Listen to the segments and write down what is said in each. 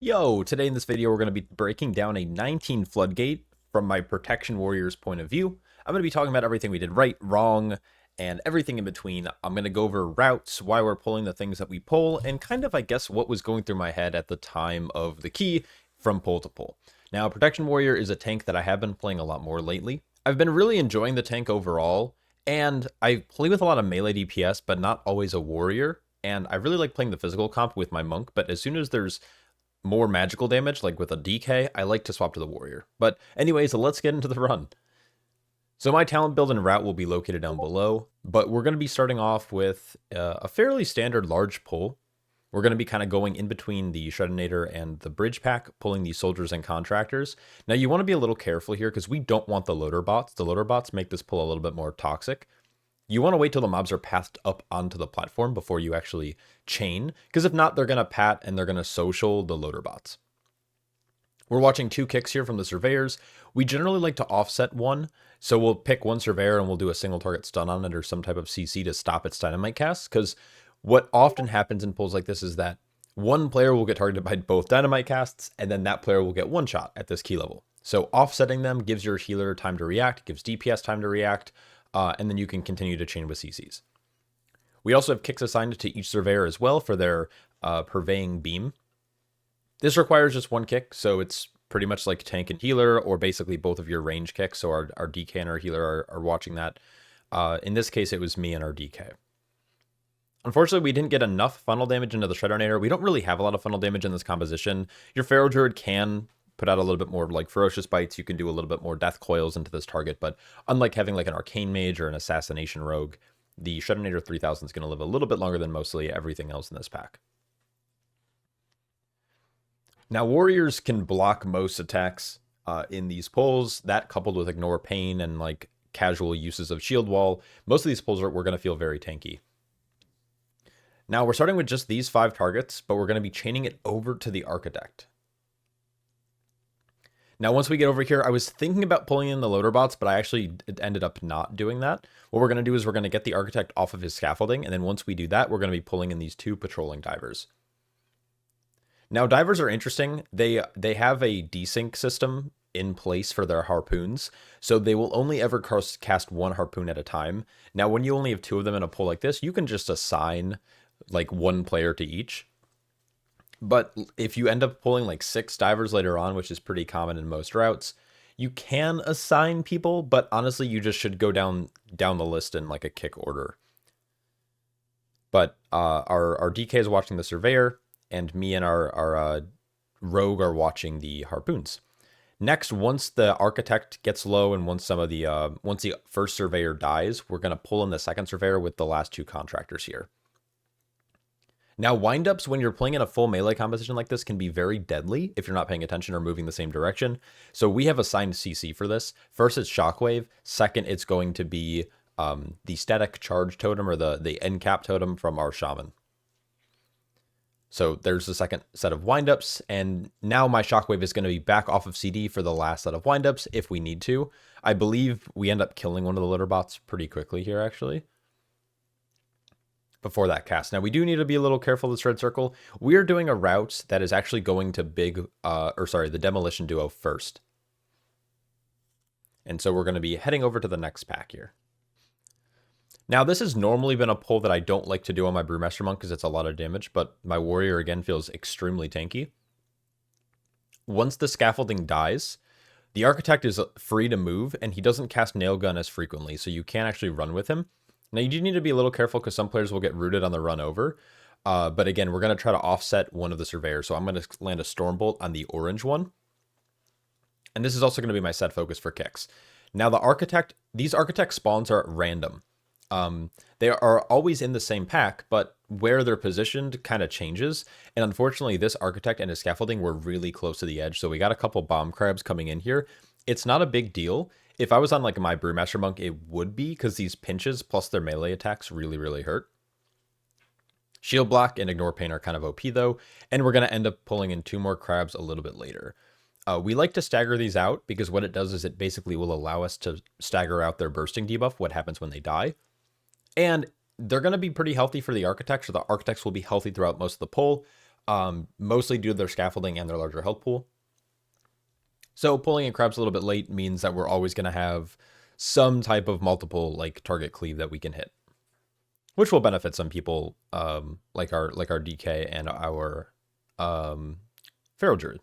Yo, today in this video we're going to be breaking down a 19 Floodgate from my Protection Warrior's point of view. I'm going to be talking about everything we did right, wrong, and everything in between. I'm going to go over routes, why we're pulling the things that we pull, and kind of, I guess, what was going through my head at the time of the key from pull to pull. Now, Protection Warrior is a tank that I have been playing a lot more lately. I've been really enjoying the tank overall, and I play with a lot of melee DPS, but not always a warrior. And I really like playing the physical comp with my monk, but as soon as there's more magical damage, like with a DK, I like to swap to the warrior. But anyways, let's get into the run. So my talent build and route will be located down below, but we're going to be starting off with a fairly standard large pull. We're going to be kind of going in between the Shredinator and the bridge pack, pulling these soldiers and contractors. Now you want to be a little careful here because we don't want the loader bots. The loader bots make this pull a little bit more toxic. You want to wait till the mobs are passed up onto the platform before you actually chain, because if not, they're going to pat and they're going to social the loader bots. We're watching 2 kicks here from the surveyors. We generally like to offset one, so we'll pick one surveyor and we'll do a single target stun on it or some type of CC to stop its dynamite cast, because what often happens in pulls like this is that one player will get targeted by both dynamite casts, and then that player will get one shot at this key level. So offsetting them gives your healer time to react, gives DPS time to react, and then you can continue to chain with CCs. We also have kicks assigned to each surveyor as well for their purveying beam. This requires just one kick, so it's pretty much like tank and healer, or basically both of your range kicks. So our DK and our healer are watching that. In this case, it was me and our DK. Unfortunately, we didn't get enough funnel damage into the Shredinator. We don't really have a lot of funnel damage in this composition. Your Feral Druid can put out a little bit more like ferocious bites. You can do a little bit more death coils into this target, but unlike having like an arcane mage or an assassination rogue, the Shredinator 3000 is going to live a little bit longer than mostly everything else in this pack. Now warriors can block most attacks in these pulls. That coupled with ignore pain and like casual uses of shield wall, most of these pulls we're going to feel very tanky. Now we're starting with just these 5 targets, but we're going to be chaining it over to the architect. Now, once we get over here, I was thinking about pulling in the loader bots, but I actually ended up not doing that. What we're going to do is we're going to get the architect off of his scaffolding, and then once we do that, we're going to be pulling in these 2 patrolling divers. Now, divers are interesting. They have a desync system in place for their harpoons, so they will only ever cast 1 harpoon at a time. Now, when you only have 2 of them in a pull like this, you can just assign like 1 player to each. But if you end up pulling like 6 divers later on, which is pretty common in most routes, you can assign people, but honestly, you just should go down the list in like a kick order. But our DK is watching the surveyor, and me and our rogue are watching the harpoons. Next, once the architect gets low and once the first surveyor dies, we're going to pull in the second surveyor with the last 2 contractors here. Now, windups, when you're playing in a full melee composition like this, can be very deadly if you're not paying attention or moving the same direction. So we have assigned CC for this. First, it's Shockwave. Second, it's going to be the static charge totem or the end cap totem from our shaman. So there's the second set of windups, and now my Shockwave is going to be back off of CD for the last set of windups if we need to. I believe we end up killing one of the litter bots pretty quickly here, actually, before that cast. Now, we do need to be a little careful of this red circle. We are doing a route that is actually going to the Demolition Duo first. And so we're going to be heading over to the next pack here. Now, this has normally been a pull that I don't like to do on my Brewmaster Monk because it's a lot of damage, but my warrior, again, feels extremely tanky. Once the scaffolding dies, the architect is free to move, and he doesn't cast Nail Gun as frequently, so you can actually run with him. Now, you do need to be a little careful because some players will get rooted on the run over. But again, we're going to try to offset one of the surveyors. So I'm going to land a Stormbolt on the orange one. And this is also going to be my set focus for kicks. Now, these architect spawns are at random. They are always in the same pack, but where they're positioned kind of changes. And unfortunately, this architect and his scaffolding were really close to the edge. So we got a couple bomb crabs coming in here. It's not a big deal. If I was on like my Brewmaster Monk, it would be, because these pinches plus their melee attacks really, really hurt. Shield Block and Ignore Pain are kind of OP though, and we're going to end up pulling in 2 more crabs a little bit later. We like to stagger these out because what it does is it basically will allow us to stagger out their bursting debuff, what happens when they die. And they're going to be pretty healthy for the architects, so the architects will be healthy throughout most of the pull. mostly due to their scaffolding and their larger health pool. So pulling in crabs a little bit late means that we're always going to have some type of multiple like target cleave that we can hit, which will benefit some people, like our DK and our Feral Druid.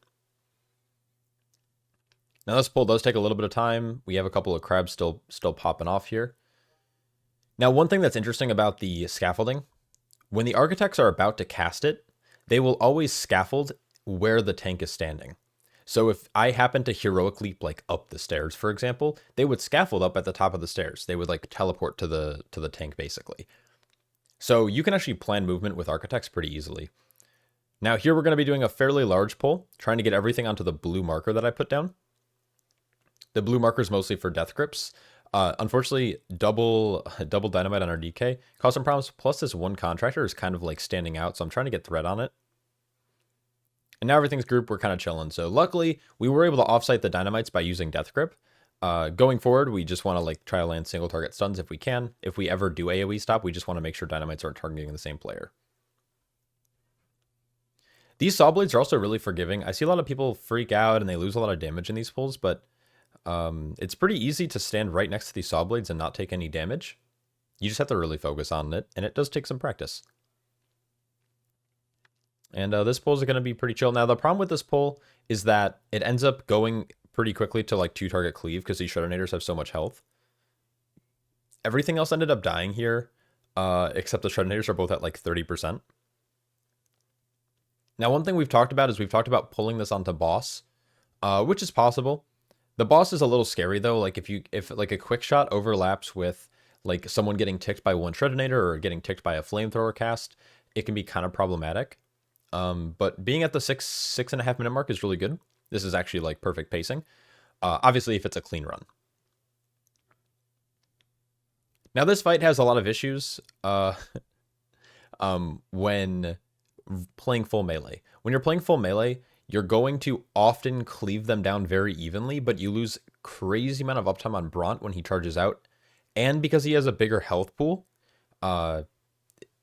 Now this pull does take a little bit of time. We have a couple of crabs still popping off here. Now one thing that's interesting about the scaffolding, when the architects are about to cast it, they will always scaffold where the tank is standing. So if I happen to heroic leap like up the stairs, for example, they would scaffold up at the top of the stairs. They would like teleport to the tank basically. So you can actually plan movement with architects pretty easily. Now here we're going to be doing a fairly large pull, trying to get everything onto the blue marker that I put down. The blue marker is mostly for death grips. Unfortunately, double dynamite on our DK caused some problems. Plus this one contractor is kind of like standing out, so I'm trying to get thread on it. And now everything's grouped, we're kind of chilling. So luckily, we were able to offsite the dynamites by using Death Grip. Going forward, we just want to like try to land single target stuns if we can. If we ever do AoE stop, we just want to make sure dynamites aren't targeting the same player. These saw blades are also really forgiving. I see a lot of people freak out and they lose a lot of damage in these pulls, but it's pretty easy to stand right next to these saw blades and not take any damage. You just have to really focus on it, and it does take some practice. And this pull is going to be pretty chill. Now, the problem with this pull is that it ends up going pretty quickly to like 2-target cleave because these Shreddinators have so much health. Everything else ended up dying here, except the Shreddinators are both at like 30%. Now, one thing we've talked about is we've talked about pulling this onto boss, which is possible. The boss is a little scary though. Like if like a quick shot overlaps with like someone getting ticked by one Shreddinator or getting ticked by a flamethrower cast, it can be kind of problematic. But being at the 6.5 minute mark is really good. This is actually like perfect pacing. Obviously, if it's a clean run. Now, this fight has a lot of issues when playing full melee. When you're playing full melee, you're going to often cleave them down very evenly, but you lose crazy amount of uptime on Bront when he charges out. And because he has a bigger health pool,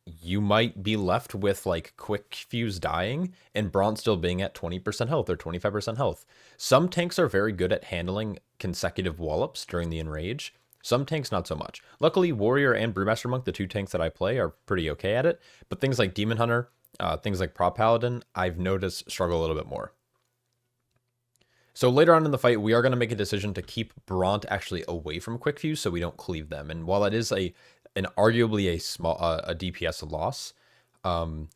you might be left with like quick fuse dying and Bront still being at 20% health or 25% health. Some tanks are very good at handling consecutive wallops during the enrage. Some tanks not so much. Luckily, Warrior and Brewmaster Monk, the two tanks that I play, are pretty okay at it. But things like Demon Hunter, things like Prop Paladin, I've noticed struggle a little bit more. So later on in the fight, we are going to make a decision to keep Bront actually away from quick fuse so we don't cleave them. And while it is an arguably a small a DPS loss,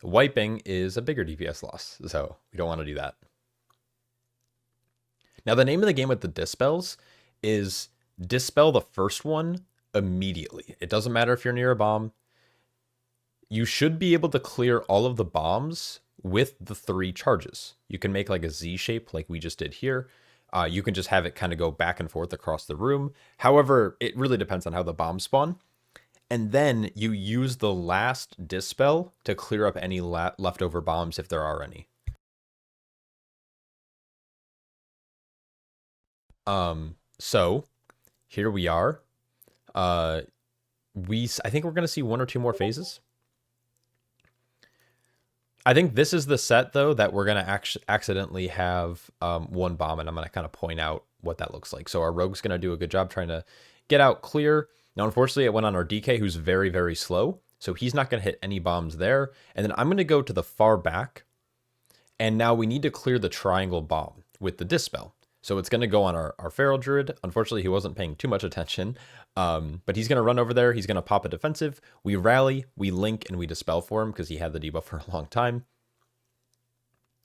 wiping is a bigger DPS loss, so we don't want to do that. Now the name of the game with the dispels is dispel the first one immediately. It doesn't matter if you're near a bomb. You should be able to clear all of the bombs with the 3 charges. You can make like a Z shape like we just did here. You can just have it kind of go back and forth across the room. However, it really depends on how the bombs spawn. And then you use the last dispel to clear up any leftover bombs if there are any. So here we are. I think we're going to see 1 or 2 more phases. I think this is the set, though, that we're going to accidentally have 1 bomb, and I'm going to kind of point out what that looks like. So our Rogue's going to do a good job trying to get out clear. Now, unfortunately, it went on our DK, who's very, very slow, so he's not going to hit any bombs there. And then I'm going to go to the far back, and now we need to clear the triangle bomb with the Dispel. So it's going to go on our Feral Druid. Unfortunately, he wasn't paying too much attention, but he's going to run over there. He's going to pop a defensive. We rally, we link, and we Dispel for him because he had the debuff for a long time.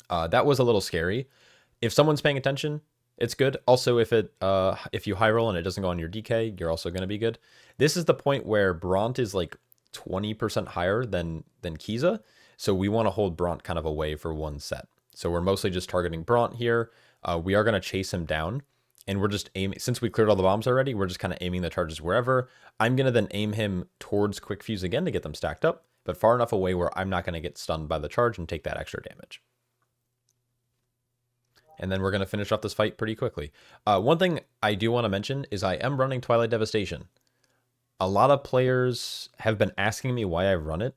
That was a little scary. If someone's paying attention, it's good. Also, if you high roll and it doesn't go on your DK, you're also going to be good. This is the point where Bront is like 20% higher than Kiza, so we want to hold Bront kind of away for 1 set. So we're mostly just targeting Bront here. We are going to chase him down, and we're just aiming, since we cleared all the bombs already, we're just kind of aiming the charges wherever. I'm going to then aim him towards Quick Fuse again to get them stacked up, but far enough away where I'm not going to get stunned by the charge and take that extra damage. And then we're going to finish off this fight pretty quickly. One thing I do want to mention is I am running Twilight Devastation. A lot of players have been asking me why I run it.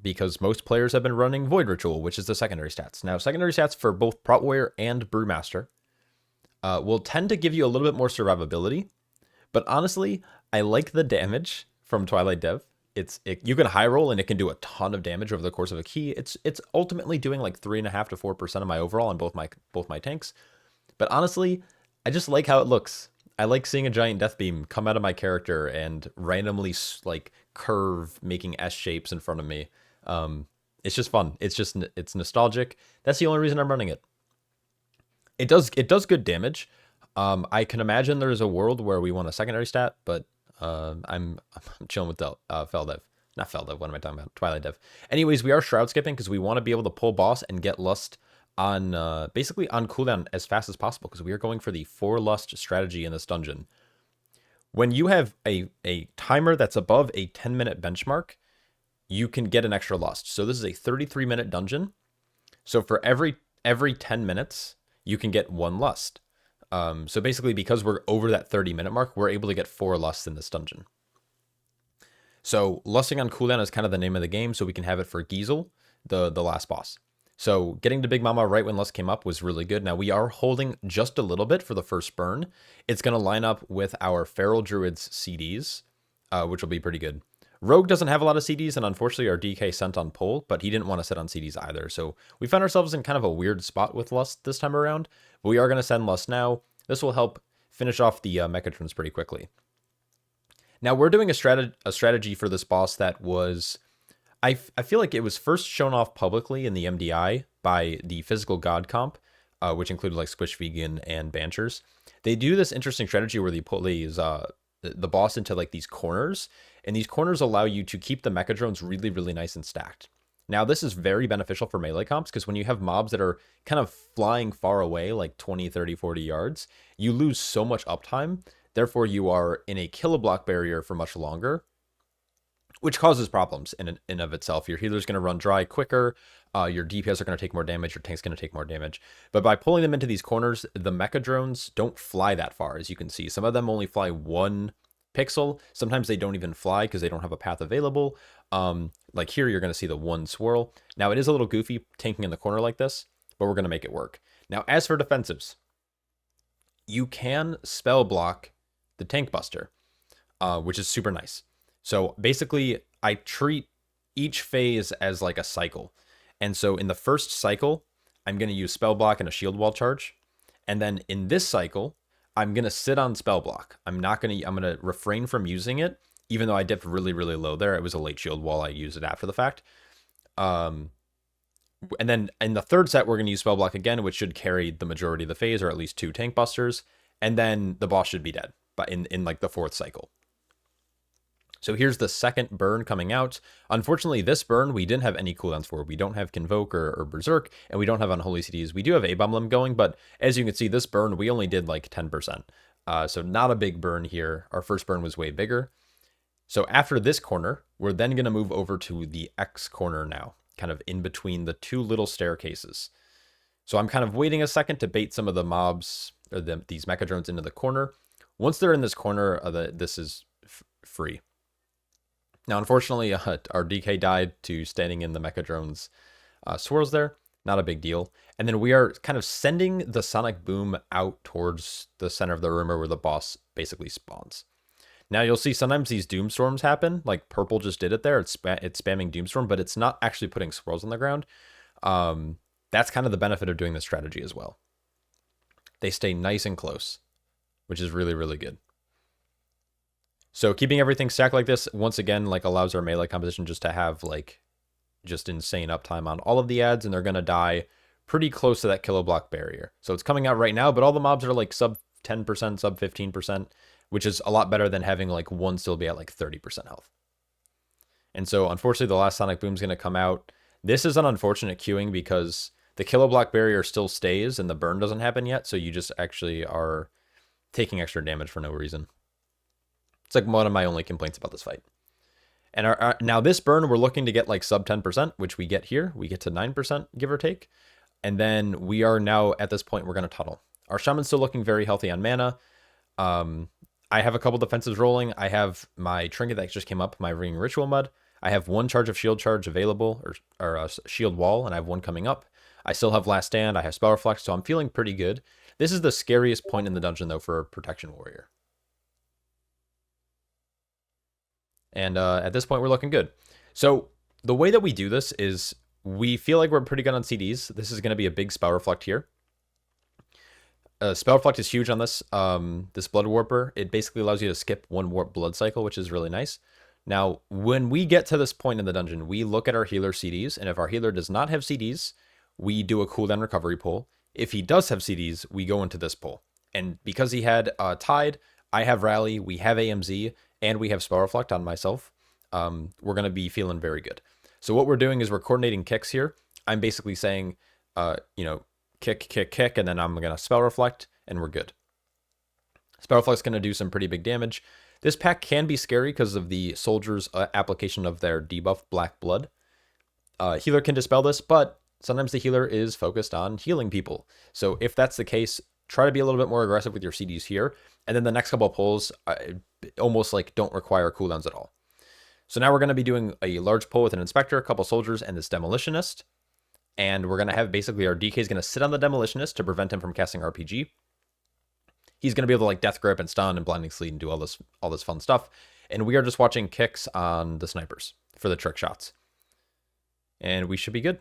because most players have been running Void Ritual, which is the secondary stats. Now, secondary stats for both Prot Warrior and Brewmaster will tend to give you a little bit more survivability, but honestly, I like the damage from Twilight Dev. You can high roll and it can do a ton of damage over the course of a key. It's ultimately doing like 3.5 to 4% of my overall on both my tanks. But honestly, I just like how it looks. I like seeing a giant death beam come out of my character and randomly like curve, making S shapes in front of me. It's just fun. It's nostalgic. That's the only reason I'm running it. It does good damage. I can imagine there's a world where we want a secondary stat, but I'm chilling with Feldev. Not Feldev, what am I talking about? Twilight Dev. Anyways, we are shroud skipping because we want to be able to pull boss and get lust on basically on cooldown as fast as possible, because we are going for the 4 lust strategy in this dungeon. When you have a timer that's above a 10-minute benchmark, you can get an extra lust. So this is a 33-minute dungeon. So for every 10 minutes, you can get 1 lust. So basically, because we're over that 30-minute mark, we're able to get 4 lusts in this dungeon. So lusting on cooldown is kind of the name of the game, so we can have it for Geezle, the last boss. So getting to Big Mama right when lust came up was really good. Now we are holding just a little bit for the first burn. It's going to line up with our Feral Druid's CDs, which will be pretty good. Rogue doesn't have a lot of CDs, and unfortunately our DK sent on pull, but he didn't want to sit on CDs either. So we found ourselves in kind of a weird spot with lust this time around. But we are going to send lust now. This will help finish off the Mechatrons pretty quickly. Now we're doing a strategy for this boss that was... I feel like it was first shown off publicly in the MDI by the Physical God comp, which included like Squish Vegan and Banchers. They do this interesting strategy where they pull the boss into like these corners, and these corners allow you to keep the Mechadrones really, really nice and stacked. Now, this is very beneficial for melee comps, because when you have mobs that are kind of flying far away, like 20, 30, 40 yards, you lose so much uptime. Therefore, you are in a kiloblock barrier for much longer, which causes problems in and of itself. Your healer's going to run dry quicker, your DPS are going to take more damage, your tank's going to take more damage. But by pulling them into these corners, the Mechadrones don't fly that far, as you can see. Some of them only fly 1 pixel. Sometimes they don't even fly because they don't have a path available. Like here, you're going to see the 1 swirl. Now, it is a little goofy tanking in the corner like this, but we're going to make it work. Now, as for defensives, you can spell block the Tank Buster, which is super nice. So basically, I treat each phase as like a cycle. And so in the first cycle, I'm going to use spell block and a shield wall charge. And then in this cycle, I'm going to sit on spell block. I'm going to refrain from using it, even though I dipped really, really low there. It was a late shield wall. I used it after the fact. And then in the third set, we're going to use spell block again, which should carry the majority of the phase, or at least 2 tank busters. And then the boss should be dead, but in like the 4th cycle. So here's the second burn coming out. Unfortunately, this burn, we didn't have any cooldowns for. We don't have Convoke or Berserk, and we don't have Unholy CDs. We do have A-Bomb going, but as you can see, this burn, we only did like 10%. So not a big burn here. Our first burn was way bigger. So after this corner, we're then going to move over to the X corner now, kind of in between the 2 little staircases. So I'm kind of waiting a second to bait some of the mobs, or these Mechadrones into the corner. Once they're in this corner, this is free. Now, unfortunately, our DK died to standing in the Mechadrone's swirls there. Not a big deal. And then we are kind of sending the Sonic Boom out towards the center of the room where the boss basically spawns. Now, you'll see sometimes these Doomstorms happen. Like Purple just did it there. It's spamming Doomstorm, but it's not actually putting swirls on the ground. That's kind of the benefit of doing this strategy as well. They stay nice and close, which is really, really good. So keeping everything stacked like this, once again, like allows our melee composition just to have like just insane uptime on all of the ads, and they're going to die pretty close to that kiloblock barrier. So it's coming out right now, but all the mobs are like sub 10%, sub 15%, which is a lot better than having like one still be at like 30% health. And so unfortunately, the last Sonic Boom is going to come out. This is an unfortunate queuing because the kiloblock barrier still stays and the burn doesn't happen yet. So you just actually are taking extra damage for no reason. It's like one of my only complaints about this fight. And now this burn, we're looking to get like sub 10%, which we get here. We get to 9%, give or take. And then we are now at this point, we're going to tunnel. Our Shaman's still looking very healthy on mana. I have a couple defensives rolling. I have my Trinket that just came up, my Ringing Ritual Mud. I have one charge of shield charge available, or shield wall, and I have one coming up. I still have last stand, I have spell reflect, so I'm feeling pretty good. This is the scariest point in the dungeon, though, for a protection warrior. And at this point, we're looking good. So the way that we do this is we feel like we're pretty good on CDs. This is going to be a big spell reflect here. Spell reflect is huge on this this blood warper. It basically allows you to skip one warp blood cycle, which is really nice. Now, when we get to this point in the dungeon, we look at our healer CDs, and if our healer does not have CDs, we do a cooldown recovery pull. If he does have CDs, we go into this pull. And because he had Tide, I have Rally, we have AMZ, and we have Spell Reflect on myself, we're going to be feeling very good. So what we're doing is we're coordinating kicks here. I'm basically saying, kick, kick, kick, and then I'm going to Spell Reflect, and we're good. Spell Reflect's going to do some pretty big damage. This pack can be scary because of the soldier's application of their debuff, Black Blood. Healer can dispel this, but sometimes the healer is focused on healing people. So if that's the case, try to be a little bit more aggressive with your CDs here. And then the next couple of pulls almost like don't require cooldowns at all. So now we're going to be doing a large pull with an inspector, a couple soldiers, and this demolitionist. And we're going to have basically our DK is going to sit on the demolitionist to prevent him from casting RPG. He's going to be able to like death grip and stun and blinding sleet and do all this fun stuff. And we are just watching kicks on the snipers for the trick shots. And we should be good.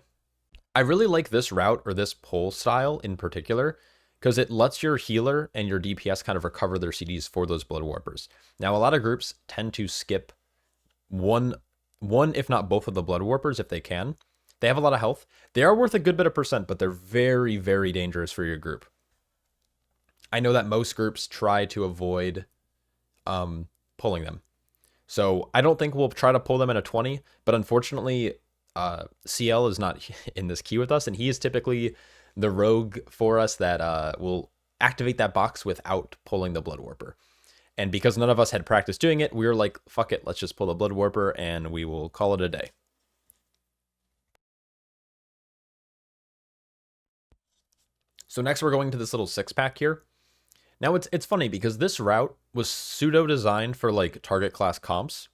I really like this route or this pull style in particular because it lets your healer and your DPS kind of recover their CDs for those blood warpers. Now, a lot of groups tend to skip one if not both of the blood warpers if they can. They have a lot of health. They are worth a good bit of percent, but they're very, very dangerous for your group. I know that most groups try to avoid pulling them. So I don't think we'll try to pull them in a 20, but unfortunately, CL is not in this queue with us, and he is typically the rogue for us that will activate that box without pulling the blood warper. And because none of us had practiced doing it, we were like, fuck it, let's just pull the blood warper and we will call it a day. So next we're going to this little 6-pack here. Now it's funny because this route was pseudo designed for like target class comps,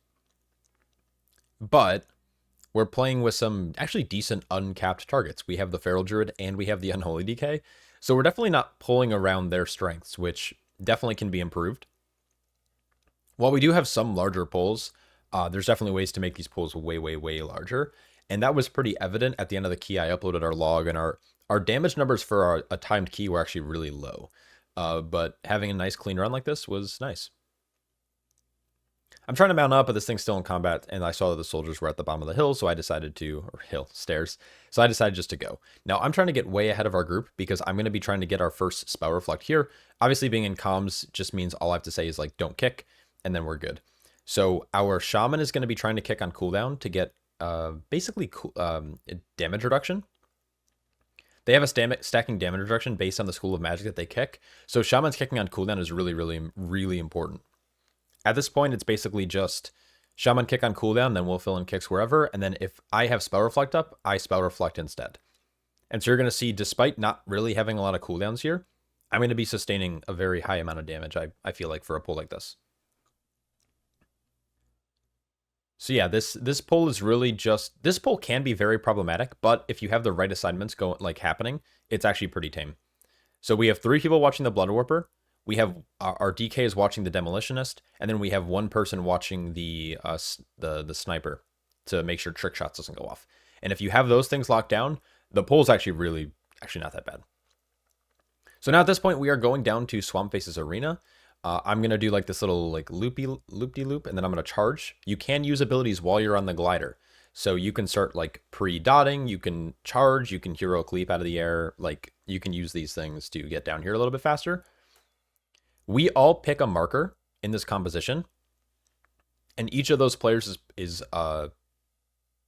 but we're playing with some actually decent uncapped targets. We have the Feral Druid and we have the Unholy DK. So we're definitely not pulling around their strengths, which definitely can be improved. While we do have some larger pulls, there's definitely ways to make these pulls way, way, way larger. And that was pretty evident at the end of the key. I uploaded our log, and our damage numbers for a timed key were actually really low. But having a nice clean run like this was nice. I'm trying to mount up, but this thing's still in combat, and I saw that the soldiers were at the bottom of the hill, so I decided to, or hill, stairs, so I decided just to go. Now, I'm trying to get way ahead of our group, because I'm going to be trying to get our first Spell Reflect here. Obviously, being in comms just means all I have to say is, like, don't kick, and then we're good. So our Shaman is going to be trying to kick on cooldown to get, basically, damage reduction. They have a stacking damage reduction based on the School of Magic that they kick, so Shaman's kicking on cooldown is really, really, really important. At this point, it's basically just Shaman kick on cooldown, then we'll fill in kicks wherever, and then if I have Spell Reflect up, I Spell Reflect instead. And so you're going to see, despite not really having a lot of cooldowns here, I'm going to be sustaining a very high amount of damage, I feel like, for a pull like this. So yeah, this pull is really just, this pull can be very problematic, but if you have the right assignments happening, it's actually pretty tame. So we have 3 people watching the Blood Warper. We have our DK is watching the Demolitionist, and then we have 1 person watching the sniper to make sure trick shots doesn't go off. And if you have those things locked down, the pull is actually not that bad. So now at this point, we are going down to Swampface's arena. I'm gonna do like this little like loop-de-loop, and then I'm gonna charge. You can use abilities while you're on the glider. So you can start like pre-dotting, you can charge, you can heroic leap out of the air. Like you can use these things to get down here a little bit faster. We all pick a marker in this composition, and each of those players is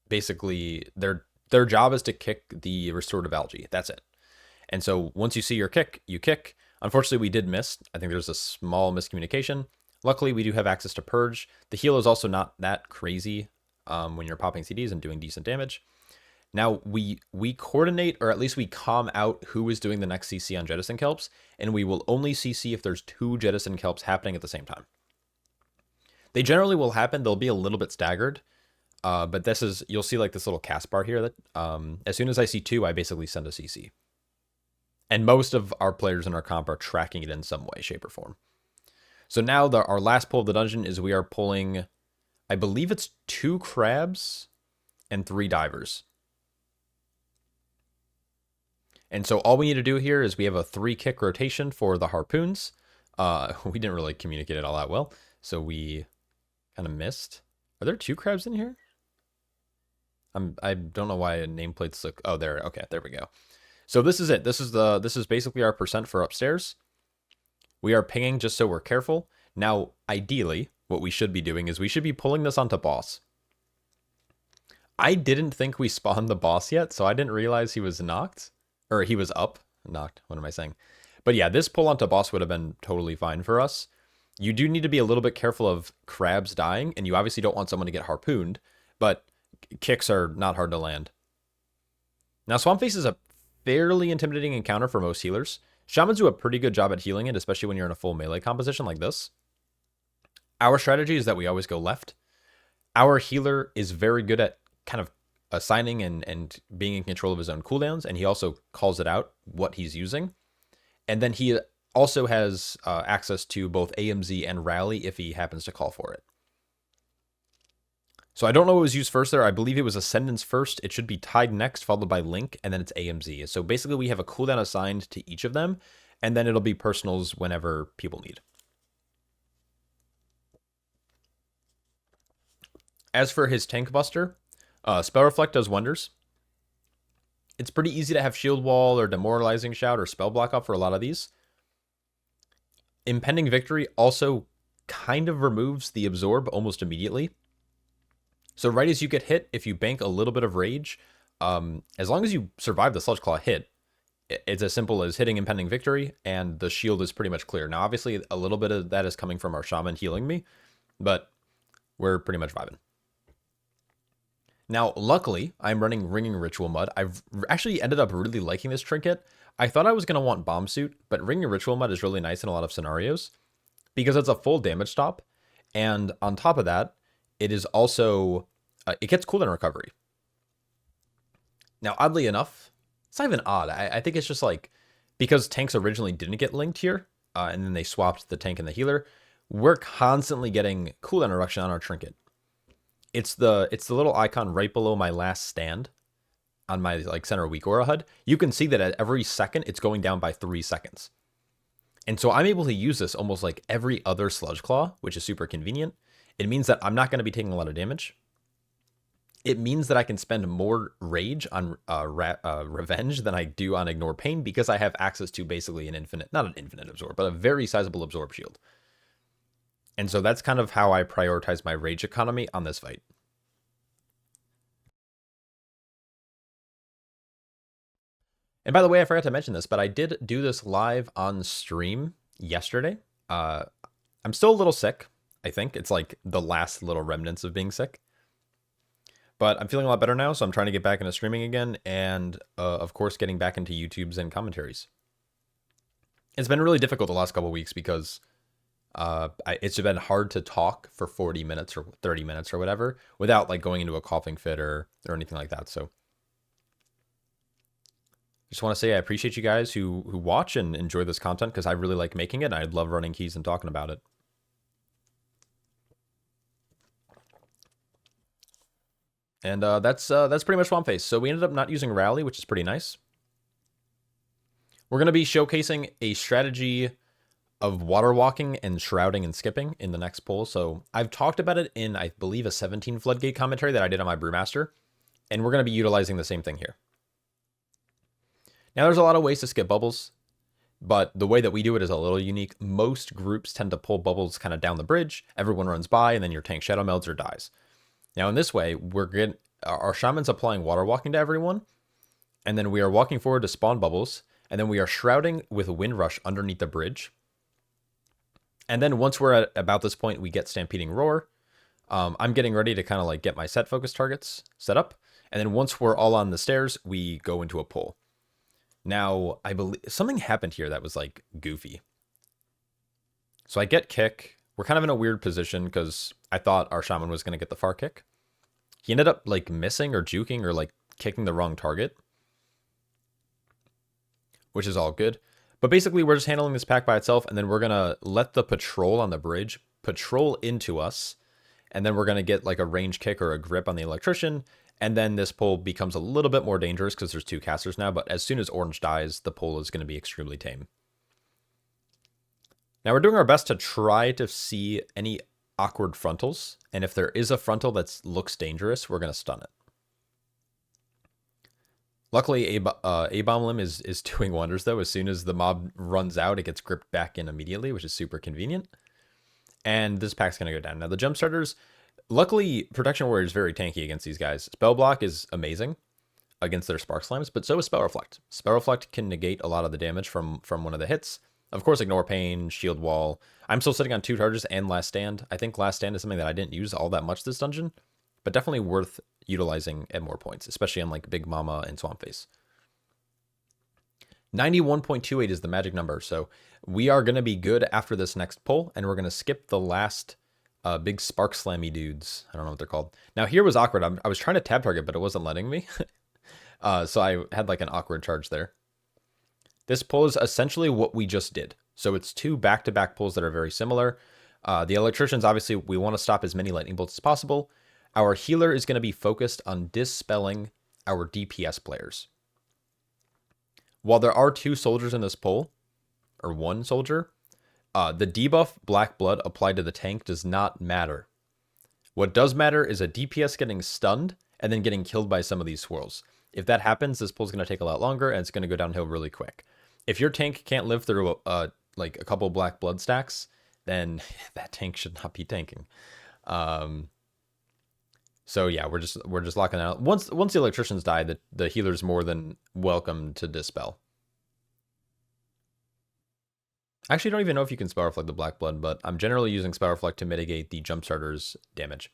basically their job is to kick the restorative algae. That's it. And so once you see your kick, you kick. Unfortunately, we did miss. I think there's a small miscommunication. Luckily, we do have access to Purge. The heal is also not that crazy when you're popping CDs and doing decent damage. Now, we coordinate, or at least we calm out who is doing the next CC on Jettison Kelps, and we will only CC if there's 2 Jettison Kelps happening at the same time. They generally will happen. They'll be a little bit staggered, But this is, you'll see like this little cast bar here that as soon as I see 2, I basically send a CC. And most of our players in our comp are tracking it in some way, shape, or form. So now our last pull of the dungeon is we are pulling, I believe it's 2 crabs and 3 divers. And so all we need to do here is we have a 3-kick rotation for the harpoons. We didn't really communicate it all that well, so we kind of missed. Are there 2 crabs in here? I don't know why nameplates look. Oh, there. Okay, there we go. So this is it. This is basically our percent for upstairs. We are pinging just so we're careful. Now, ideally, what we should be doing is we should be pulling this onto boss. I didn't think we spawned the boss yet, so I didn't realize he was knocked. Or he was up. Knocked. What am I saying? But yeah, this pull onto boss would have been totally fine for us. You do need to be a little bit careful of crabs dying, and you obviously don't want someone to get harpooned, but kicks are not hard to land. Now, Swampface is a fairly intimidating encounter for most healers. Shamans do a pretty good job at healing it, especially when you're in a full melee composition like this. Our strategy is that we always go left. Our healer is very good at kind of assigning and being in control of his own cooldowns, and he also calls it out what he's using. And then he also has access to both AMZ and Rally if he happens to call for it. So I don't know what was used first there. I believe it was Ascendance first. It should be Tide next, followed by Link, and then it's AMZ. So basically we have a cooldown assigned to each of them, and then it'll be personals whenever people need. As for his Tank Buster, Spell Reflect does wonders. It's pretty easy to have Shield Wall or Demoralizing Shout or Spell Block up for a lot of these. Impending Victory also kind of removes the Absorb almost immediately. So right as you get hit, if you bank a little bit of Rage, as long as you survive the Sludge Claw hit, it's as simple as hitting Impending Victory, and the shield is pretty much clear. Now, obviously, a little bit of that is coming from our Shaman healing me, but we're pretty much vibing. Now, luckily, I'm running Ringing Ritual Mud. I've actually ended up really liking this trinket. I thought I was going to want Bomb Suit, but Ringing Ritual Mud is really nice in a lot of scenarios because it's a full damage stop, and on top of that, it is also, it gets cooldown recovery. Now, oddly enough, it's not even odd. I think it's just like, because tanks originally didn't get linked here, and then they swapped the tank and the healer, we're constantly getting cooldown reduction on our trinket. It's the little icon right below my last stand on my like center weak aura HUD. You can see that at every second, it's going down by 3 seconds. And so I'm able to use this almost like every other Sludge Claw, which is super convenient. It means that I'm not going to be taking a lot of damage. It means that I can spend more rage on revenge than I do on ignore pain because I have access to basically an infinite, not an infinite absorb, but a very sizable absorb shield. And so that's kind of how I prioritize my rage economy on this fight. And by the way, I forgot to mention this, but I did do this live on stream yesterday. I'm still a little sick, I think. It's like the last little remnants of being sick. But I'm feeling a lot better now, so I'm trying to get back into streaming again, and of course getting back into YouTubes and commentaries. It's been really difficult the last couple of weeks because it's been hard to talk for 40 minutes or 30 minutes or whatever without like going into a coughing fit or anything like that. So just want to say I appreciate you guys who watch and enjoy this content because I really like making it, and I love running keys and talking about it. And that's pretty much Swampface. So we ended up not using Rally, which is pretty nice. We're going to be showcasing a strategy of water walking and shrouding and skipping in the next poll. So I've talked about it in, I believe, a 17 Floodgate commentary that I did on my Brewmaster. And we're going to be utilizing the same thing here. Now, there's a lot of ways to skip bubbles, but the way that we do it is a little unique. Most groups tend to pull bubbles kind of down the bridge. Everyone runs by, and then your tank shadow melds or dies. Now, in this way, our shaman's applying water walking to everyone, and then we are walking forward to spawn bubbles, and then we are shrouding with Wind Rush underneath the bridge. And then once we're at about this point, we get Stampeding Roar. I'm getting ready to kind of like get my set focus targets set up, and then once we're all on the stairs, we go into a pull. Now, I believe something happened here that was like goofy. So I get kick. We're kind of in a weird position because I thought our shaman was going to get the far kick. He ended up like missing or juking or like kicking the wrong target, which is all good. But basically, we're just handling this pack by itself, and then we're going to let the patrol on the bridge patrol into us, and then we're going to get like a range kick or a grip on the electrician, and then this pull becomes a little bit more dangerous because there's 2 casters now, but as soon as orange dies, the pull is going to be extremely tame. Now we're doing our best to try to see any awkward frontals, and if there is a frontal that looks dangerous, we're going to stun it. Luckily, M.O.M.M.A is doing wonders, though. As soon as the mob runs out, it gets gripped back in immediately, which is super convenient. And this pack's going to go down. Now, the jump starters, luckily, Protection Warrior is very tanky against these guys. Spell Block is amazing against their Spark Slimes, but so is Spell Reflect. Spell Reflect can negate a lot of the damage from one of the hits. Of course, Ignore Pain, Shield Wall. I'm still sitting on 2 charges and Last Stand. I think Last Stand is something that I didn't use all that much this dungeon, but definitely worth utilizing at more points, especially on like Big Mama and Swampface. 91.28 is the magic number, so we are going to be good after this next pull, and we're going to skip the last big Spark Slammy dudes. I don't know what they're called. Now, here was awkward. I was trying to tab target, but it wasn't letting me. So I had like an awkward charge there. This pull is essentially what we just did. So it's 2 back-to-back pulls that are very similar. The electricians, obviously, we want to stop as many lightning bolts as possible. Our healer is going to be focused on dispelling our DPS players. While there are 2 soldiers in this pull, or 1 soldier, the debuff Black Blood applied to the tank does not matter. What does matter is a DPS getting stunned and then getting killed by some of these swirls. If that happens, this pull is going to take a lot longer and it's going to go downhill really quick. If your tank can't live through like a couple Black Blood stacks, then that tank should not be tanking. So yeah, we're just locking out. Once the electricians die, the healer's more than welcome to dispel. I actually don't even know if you can Spell Reflect the Black Blood, but I'm generally using Spell Reflect to mitigate the Jumpstarter's damage.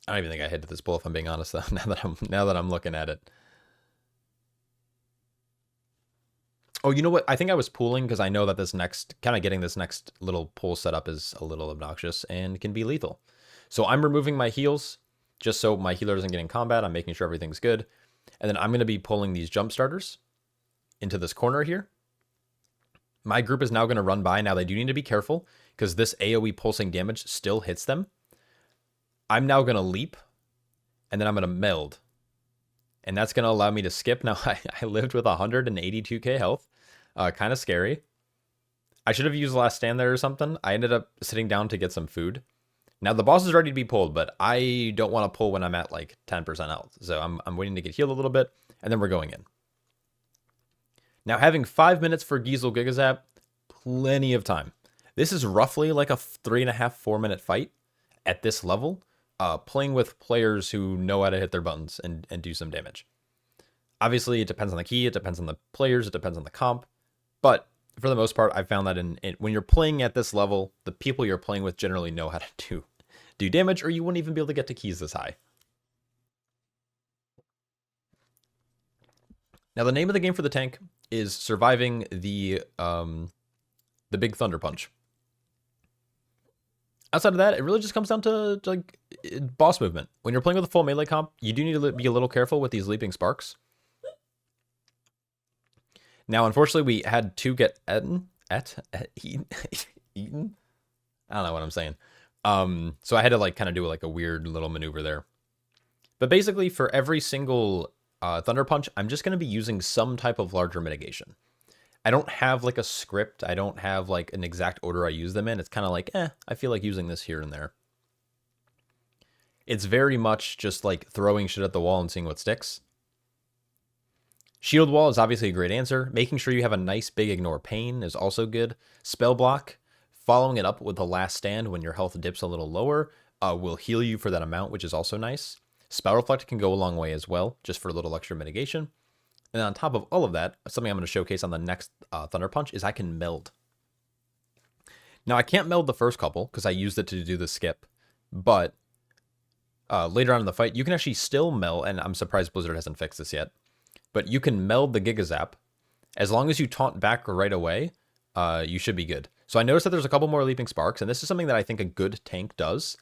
I don't even think I hit this pull, if I'm being honest, though, now that I'm looking at it. Oh, you know what? I think I was pooling because I know that this next, kind of getting this next little pull setup is a little obnoxious and can be lethal. So I'm removing my heals just so my healer doesn't get in combat. I'm making sure everything's good. And then I'm going to be pulling these jump starters into this corner here. My group is now going to run by. Now they do need to be careful because this AoE pulsing damage still hits them. I'm now going to leap and then I'm going to meld. And that's going to allow me to skip. Now, I lived with 182k health. Kind of scary. I should have used Last Stand there or something. I ended up sitting down to get some food. Now, the boss is ready to be pulled, but I don't want to pull when I'm at like 10% health. So I'm waiting to get healed a little bit, and then we're going in. Now, having 5 minutes for Geezle Gigazap, plenty of time. This is roughly like a 3.5, 4 minute fight at this level. Playing with players who know how to hit their buttons and do some damage. Obviously, it depends on the key, it depends on the players, it depends on the comp. But for the most part, I found that when you're playing at this level, the people you're playing with generally know how to do damage, or you wouldn't even be able to get to keys this high. Now, the name of the game for the tank is surviving the big Thunder Punch. Outside of that, it really just comes down to like boss movement. When you're playing with a full melee comp, you do need to be a little careful with these leaping sparks. Now, unfortunately, we had to get eaten. Eaten? I don't know what I'm saying. So I had to like kind of do like a weird little maneuver there. But basically, for every single Thunder Punch, I'm just going to be using some type of larger mitigation. I don't have like a script. I don't have like an exact order I use them in. It's kind of like, I feel like using this here and there. It's very much just like throwing shit at the wall and seeing what sticks. Shield Wall is obviously a great answer. Making sure you have a nice big Ignore Pain is also good. Spell Block, following it up with the Last Stand when your health dips a little lower, will heal you for that amount, which is also nice. Spell Reflect can go a long way as well, just for a little extra mitigation. And on top of all of that, something I'm going to showcase on the next Thunder Punch is I can meld. Now, I can't meld the first couple because I used it to do the skip. But later on in the fight, you can actually still meld, and I'm surprised Blizzard hasn't fixed this yet. But you can meld the Gigazap. As long as you taunt back right away, you should be good. So I noticed that there's a couple more Leaping Sparks, and this is something that I think a good tank does.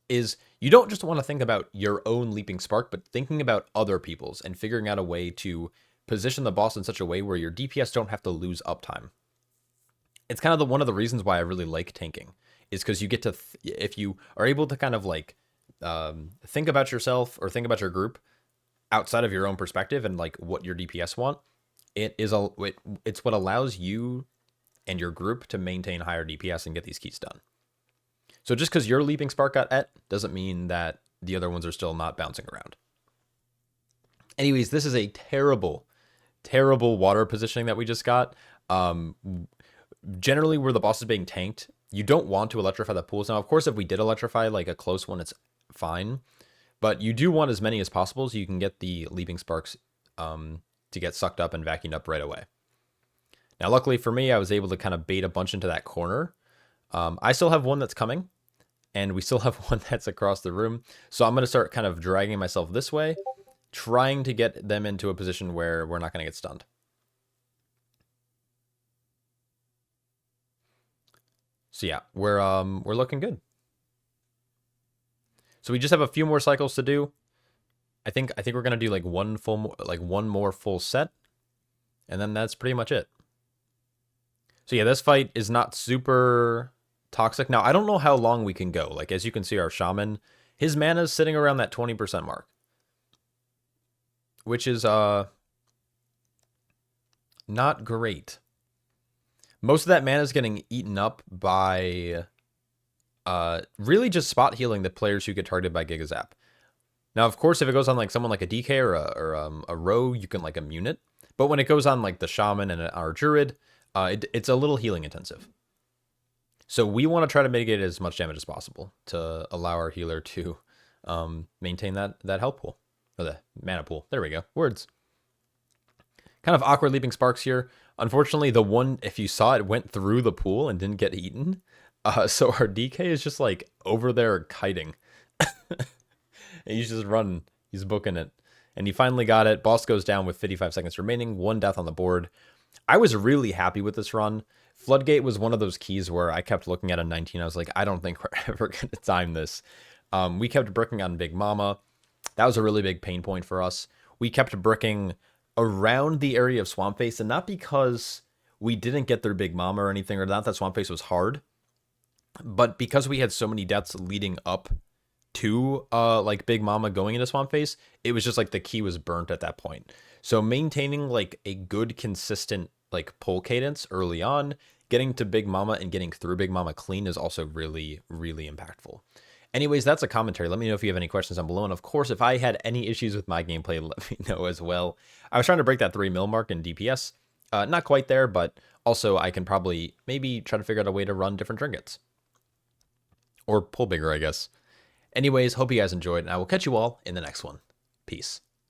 is you don't just want to think about your own leaping spark, but thinking about other people's and figuring out a way to position the boss in such a way where your DPS don't have to lose uptime. It's kind of one of the reasons why I really like tanking, is because you get to, if you are able to kind of like think about yourself or think about your group outside of your own perspective and like what your DPS want, it's what allows you and your group to maintain higher DPS and get these keys done. So just because your leaping spark got et doesn't mean that the other ones are still not bouncing around. Anyways, this is a terrible, terrible water positioning that we just got. Generally, where the boss is being tanked, you don't want to electrify the pools. Now, of course, if we did electrify like a close one, it's fine. But you do want as many as possible so you can get the leaping sparks to get sucked up and vacuumed up right away. Now, luckily for me, I was able to kind of bait a bunch into that corner. I still have one that's coming, and we still have one that's across the room. So I'm going to start kind of dragging myself this way, trying to get them into a position where we're not going to get stunned. So yeah, we're looking good. So we just have a few more cycles to do. I think we're gonna do like one more full set, and then that's pretty much it. So yeah, this fight is not super toxic. Now I don't know how long we can go. Like as you can see, our shaman, his mana is sitting around that 20% mark, which is not great. Most of that mana is getting eaten up by really just spot healing the players who get targeted by Gigazap. Now, of course, if it goes on like someone like a DK or a row, you can like immune it. But when it goes on like the shaman and our druid, it's a little healing intensive. So we want to try to mitigate as much damage as possible to allow our healer to maintain that health pool, or the mana pool. There we go. Words. Kind of awkward leaping sparks here. Unfortunately, the one, if you saw it, went through the pool and didn't get eaten. So our DK is just like over there kiting. And he's just running. He's booking it. And he finally got it. Boss goes down with 55 seconds remaining. 1 death on the board. I was really happy with this run. Floodgate was one of those keys where I kept looking at a 19. I was like, I don't think we're ever going to time this. We kept bricking on Big Mama. That was a really big pain point for us. We kept bricking around the area of Swampface, and not because we didn't get their Big Mama or anything, or not that Swampface was hard, but because we had so many deaths leading up to like Big Mama going into Swampface, it was just like the key was burnt at that point. So maintaining like a good consistent like pull cadence early on, getting to Big Mama and getting through Big Mama clean is also really, really impactful. Anyways, that's a commentary. Let me know if you have any questions down below. And of course, if I had any issues with my gameplay, let me know as well. I was trying to break that 3 mil mark in DPS. Not quite there, but also I can probably maybe try to figure out a way to run different trinkets. Or pull bigger, I guess. Anyways, hope you guys enjoyed, and I will catch you all in the next one. Peace.